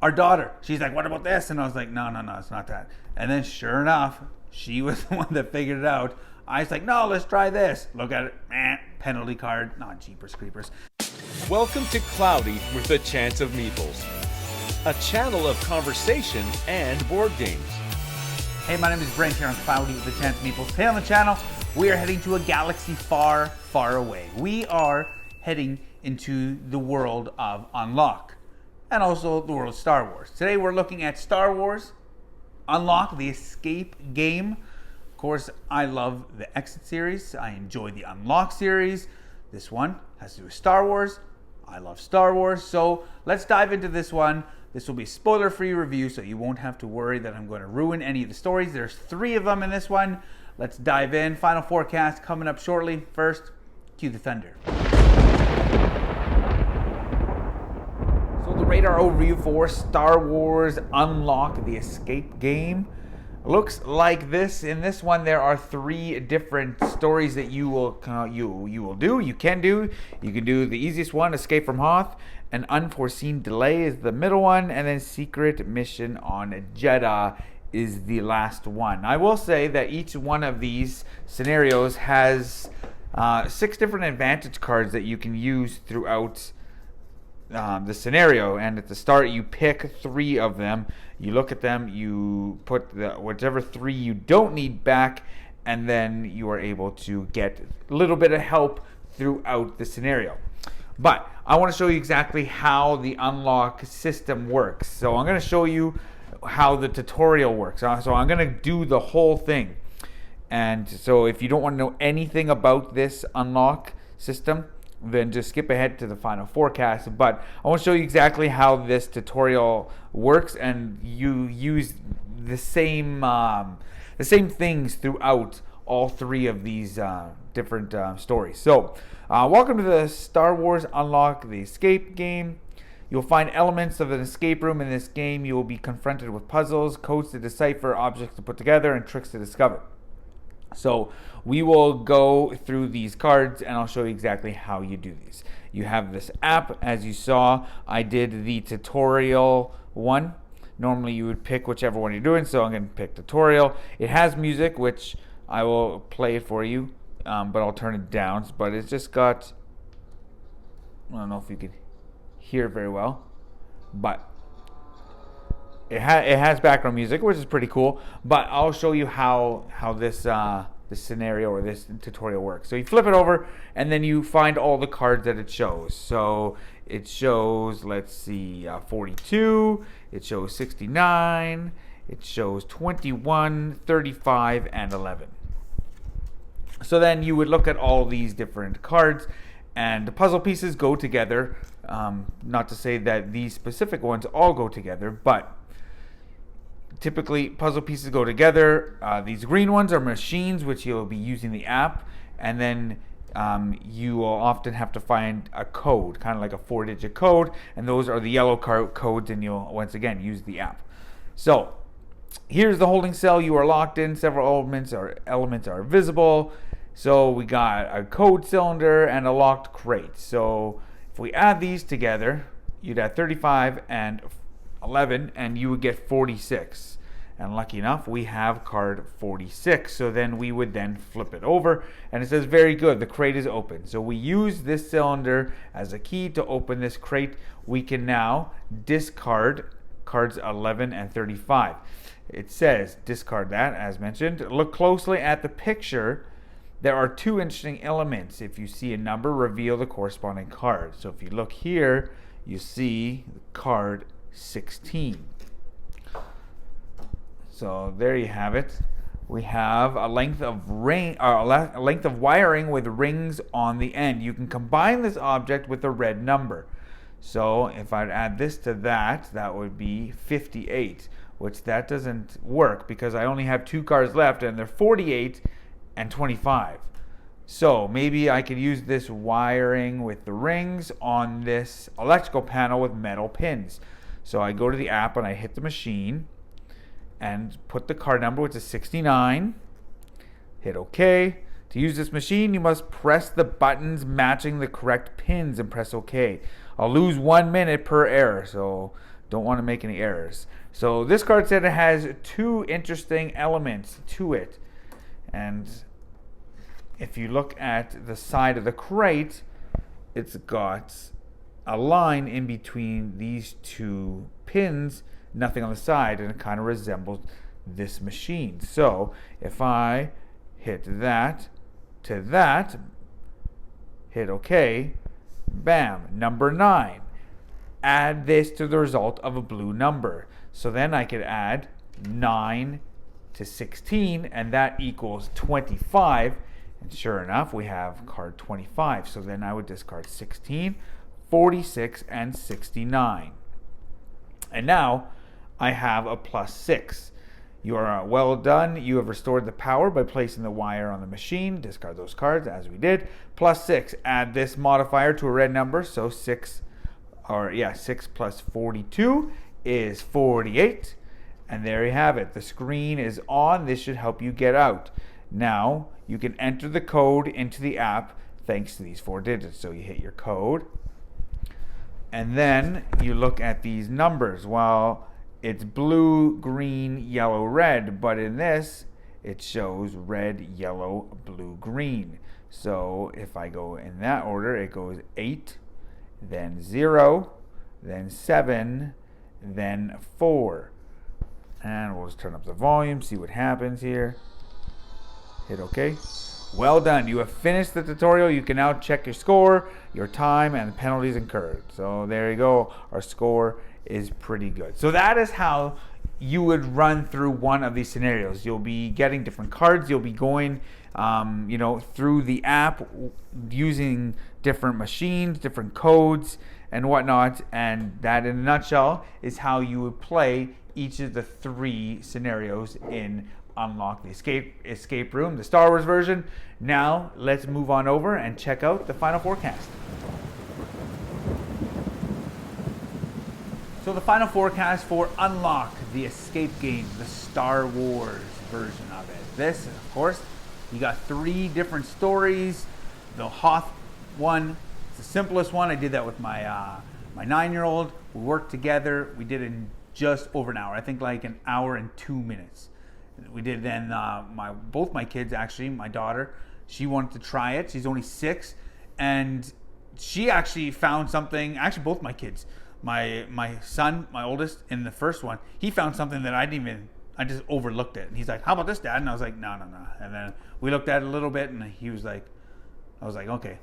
Our daughter, she's like, what about this? And I was like, no, it's not that. And then sure enough, she was the one that figured it out. I was like, no, let's try this. Look at it. Penalty card. Not Jeepers Creepers. Welcome to Cloudy with a Chance of Meeples, a channel of conversation and board games. Hey, my name is Brent here on Cloudy with a Chance of Meeples. Today on the channel, we are heading to a galaxy far, far away. We are heading into the world of Unlock and also the world of Star Wars. Today we're looking at Star Wars Unlock, the escape game. Of course, I love the Exit series. I enjoy the Unlock series. This one has to do with Star Wars. I love Star Wars. So let's dive into this one. This will be a spoiler-free review, so you won't have to worry that I'm going to ruin any of the stories. There's 3 of them in this one. Let's dive in. Final forecast coming up shortly. First, cue the thunder. So the radar overview for Star Wars Unlock, the escape game, looks like this. In this one, there are 3 different stories that you can do. You can do the easiest one, Escape from Hoth. An Unforeseen Delay is the middle one, and then Secret Mission on Jeddah is the last one. I will say that each one of these scenarios has 6 different advantage cards that you can use throughout the scenario, and at the start you pick 3 of them. You look at them, you put whichever 3 you don't need back, and then you are able to get a little bit of help throughout the scenario. But I want to show you exactly how the unlock system works. So I'm going to show you how the tutorial works. So I'm going to do the whole thing. And so if you don't want to know anything about this unlock system, then just skip ahead to the final forecast. But I want to show you exactly how this tutorial works, and you use the same things throughout all 3 of these different stories. So welcome to the Star Wars Unlock, the escape game. You'll find elements of an escape room in this game. You will be confronted with puzzles, codes to decipher, objects to put together, and tricks to discover. So we will go through these cards, and I'll show you exactly how you do these. You have this app. As you saw, I did the tutorial one. Normally you would pick whichever one you're doing, so I'm going to pick tutorial. It has music, which I will play it for you, but I'll turn it down. But it's just got, I don't know if you could hear it very well, but it has background music, which is pretty cool. But I'll show you how this scenario or this tutorial works. So you flip it over, and then you find all the cards that it shows. So it shows, let's see, 42. It shows 69. It shows 21, 35, and 11. So then you would look at all these different cards, and the puzzle pieces go together. Not to say that these specific ones all go together, but typically puzzle pieces go together. These green ones are machines, which you'll be using the app, and then you will often have to find a code, kind of like a 4-digit code, and those are the yellow codes, and you'll once again use the app. So here's the holding cell. You are locked in. Several elements are visible. So we got a code cylinder and a locked crate. So if we add these together, you'd add 35 and 11, and you would get 46. And lucky enough, we have card 46. So then we would then flip it over, and it says, very good, the crate is open. So we use this cylinder as a key to open this crate. We can now discard cards 11 and 35. It says discard that, as mentioned. Look closely at the picture. There are 2 interesting elements. If you see a number, reveal the corresponding card. So if you look here, you see card 16. So there you have it. We have a length of wiring with rings on the end. You can combine this object with a red number. So if I'd add this to that, that would be 58, which that doesn't work because I only have 2 cards left, and they're 48 and 25. So maybe I could use this wiring with the rings on this electrical panel with metal pins. So I go to the app and I hit the machine and put the card number, which is 69. Hit OK. To use this machine, you must press the buttons matching the correct pins and press OK. I'll lose 1 minute per error. So Don't want to make any errors. So this card set has 2 interesting elements to it. And if you look at the side of the crate, it's got a line in between these 2 pins, nothing on the side, and it kind of resembles this machine. So if I hit that to that, hit OK, bam, number 9. Add this to the result of a blue number. So then I could add 9 to 16, and that equals 25. And sure enough, we have card 25. So then I would discard 16, 46, and 69. And now I have a +6. You are well done. You have restored the power by placing the wire on the machine. Discard those cards as we did. +6. Add this modifier to a red number. So 6 plus 42 is 48. And there you have it. The screen is on. This should help you get out. Now you can enter the code into the app thanks to these 4 digits. So you hit your code. And then you look at these numbers. Well, it's blue, green, yellow, red. But in this, it shows red, yellow, blue, green. So if I go in that order, it goes 8, then 0, then 7, then 4. And we'll just turn up the volume, see what happens here. Hit OK. Well done. You have finished the tutorial. You can now check your score, your time, and the penalties incurred. So there you go. Our score is pretty good. So that is how you would run through one of these scenarios. You'll be getting different cards. You'll be going through the app using different machines, different codes, and whatnot. And that, in a nutshell, is how you would play each of the 3 scenarios in Unlock the Escape Room, the Star Wars version. Now, let's move on over and check out the final forecast. So the final forecast for Unlock the Escape Game, the Star Wars version of it. This, of course, you got 3 different stories. The Hoth one, it's the simplest one. I did that with my 9-year-old. We worked together. We did it in just over an hour. I think like an hour and 2 minutes. We did then both my kids, actually, my daughter, she wanted to try it. She's only 6, and she actually found something. Actually, both my kids. My son, my oldest, in the first one, he found something that I just overlooked it. And he's like, "How about this, Dad?" And I was like, No. And then we looked at it a little bit, and he was like, I was like, okay.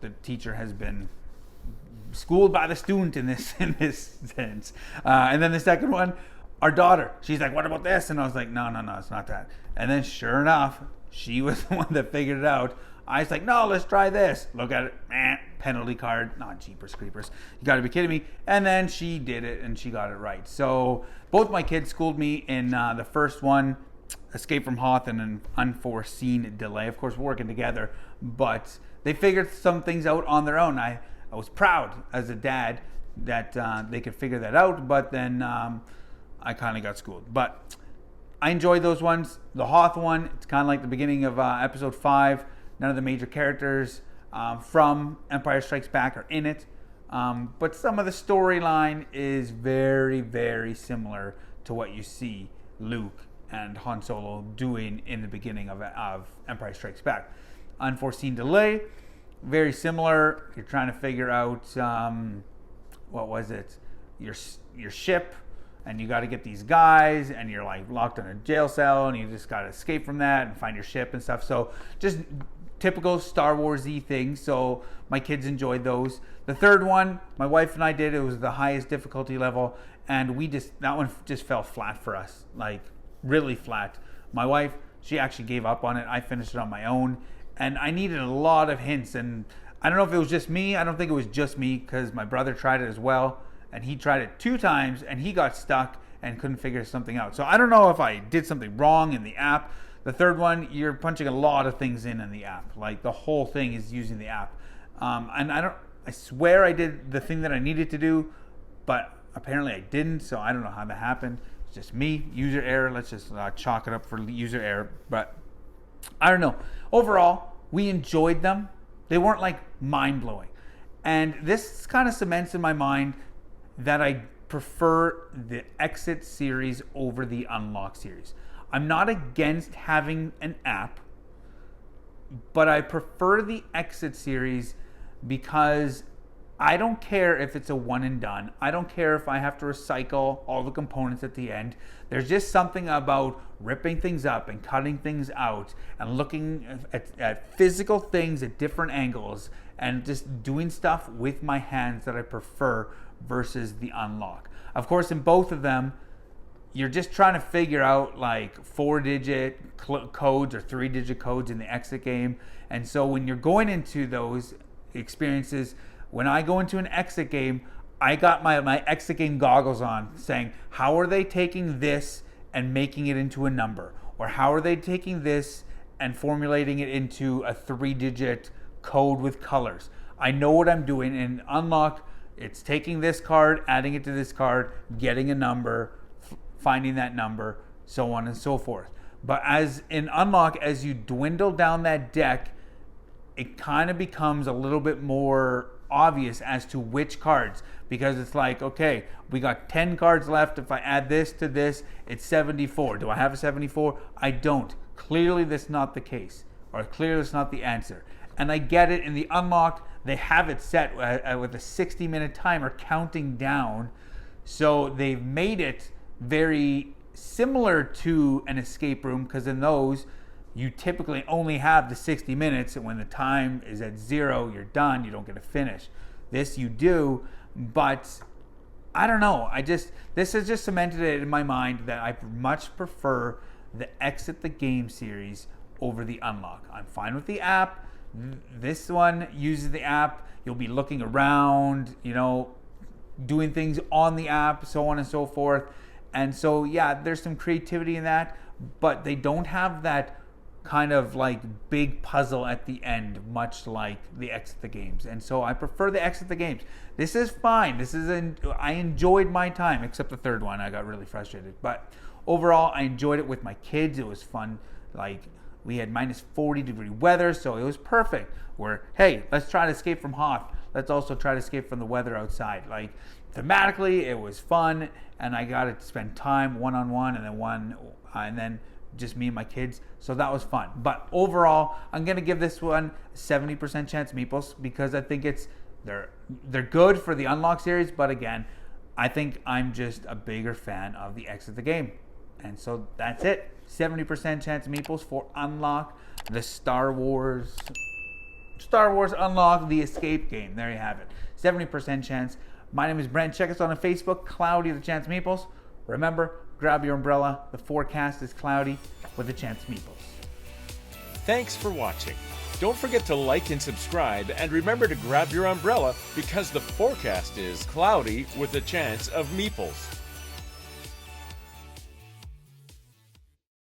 The teacher has been schooled by the student in this sense. And then the second one, our daughter, she's like, "What about this?" And I was like, no, it's not that. And then sure enough, she was the one that figured it out. I was like, "No, let's try this." Look at it, penalty card. Not Jeepers Creepers. You got to be kidding me. And then she did it, and she got it right. So both my kids schooled me in the first one, Escape from Hoth, and an unforeseen delay. Of course, we're working together, but they figured some things out on their own. I was proud as a dad that they could figure that out, but then I kind of got schooled. But I enjoyed those ones. The Hoth one, it's kind of like the beginning of episode 5. None of the major characters from Empire Strikes Back are in it. But some of the storyline is very, very similar to what you see Luke and Han Solo doing in the beginning of Empire Strikes Back. Unforeseen delay, very similar. You're trying to figure out, what was it? Your ship, and you got to get these guys, and you're like locked in a jail cell, and you just got to escape from that and find your ship and stuff. So just typical Star Wars-y things. So my kids enjoyed those. The third one, my wife and I did. It was the highest difficulty level, and that one just fell flat for us, like really flat. My wife, she actually gave up on it. I finished it on my own, and I needed a lot of hints. And I don't know if it was just me. I don't think it was just me, because my brother tried it as well, and he tried it 2 times, and he got stuck and couldn't figure something out. So I don't know if I did something wrong in the app. The third one, you're punching a lot of things in the app. Like the whole thing is using the app. And I swear I did the thing that I needed to do, but apparently I didn't. So I don't know how that happened. It's just me, user error. Let's just chalk it up for user error. But I don't know. Overall, we enjoyed them. They weren't like mind blowing. And this kind of cements in my mind that I prefer the Exit series over the Unlock series. I'm not against having an app, but I prefer the Exit series because I don't care if it's a one and done. I don't care if I have to recycle all the components at the end. There's just something about ripping things up and cutting things out and looking at physical things at different angles and just doing stuff with my hands that I prefer versus the Unlock. Of course, in both of them, you're just trying to figure out like 4-digit codes or 3-digit codes in the Exit game. And so when you're going into those experiences, when I go into an Exit game, I got my Exit game goggles on saying, how are they taking this and making it into a number? Or how are they taking this and formulating it into a 3-digit code with colors? I know what I'm doing. In Unlock, it's taking this card, adding it to this card, getting a number, finding that number, so on and so forth. But as in Unlock, as you dwindle down that deck, it kind of becomes a little bit more obvious as to which cards, because it's like, okay, we got 10 cards left. If I add this to this, it's 74. Do I have a 74? I don't. Clearly that's not the case, or clearly that's not the answer. And I get it. In the Unlock, they have it set with a 60-minute timer counting down, so they've made it very similar to an escape room, because in those you typically only have the 60 minutes, and when the time is at 0, you're done. You don't get to finish. This you do, but I don't know. This has just cemented it in my mind that I much prefer the Exit the Game series over the Unlock. I'm fine with the app. This one uses the app. You'll be looking around, doing things on the app, so on and so forth. And so, yeah, there's some creativity in that, but they don't have that kind of like big puzzle at the end, much like the Exit the Games. And so I prefer the Exit the Games. This is fine. I enjoyed my time, except the third one. I got really frustrated. But overall, I enjoyed it with my kids. It was fun. Like, we had minus 40-degree weather, so it was perfect. Where, hey, let's try to escape from Hoth. Let's also try to escape from the weather outside. Like, thematically, it was fun, and I got to spend time one-on-one, and then just me and my kids. So that was fun. But overall, I'm going to give this one 70% chance Meeples, because I think they're good for the Unlock series. But again, I think I'm just a bigger fan of the Exit the Game. And so that's it. 70% chance Meeples for Unlock, the Star Wars Unlock, the Escape game. There you have it. 70% chance. My name is Brent. Check us out on Facebook, Cloudy the Chance Meeples. Remember, grab your umbrella. The forecast is cloudy with a chance Meeples. Thanks for watching. Don't forget to like and subscribe, and remember to grab your umbrella because the forecast is cloudy with a chance of meeples.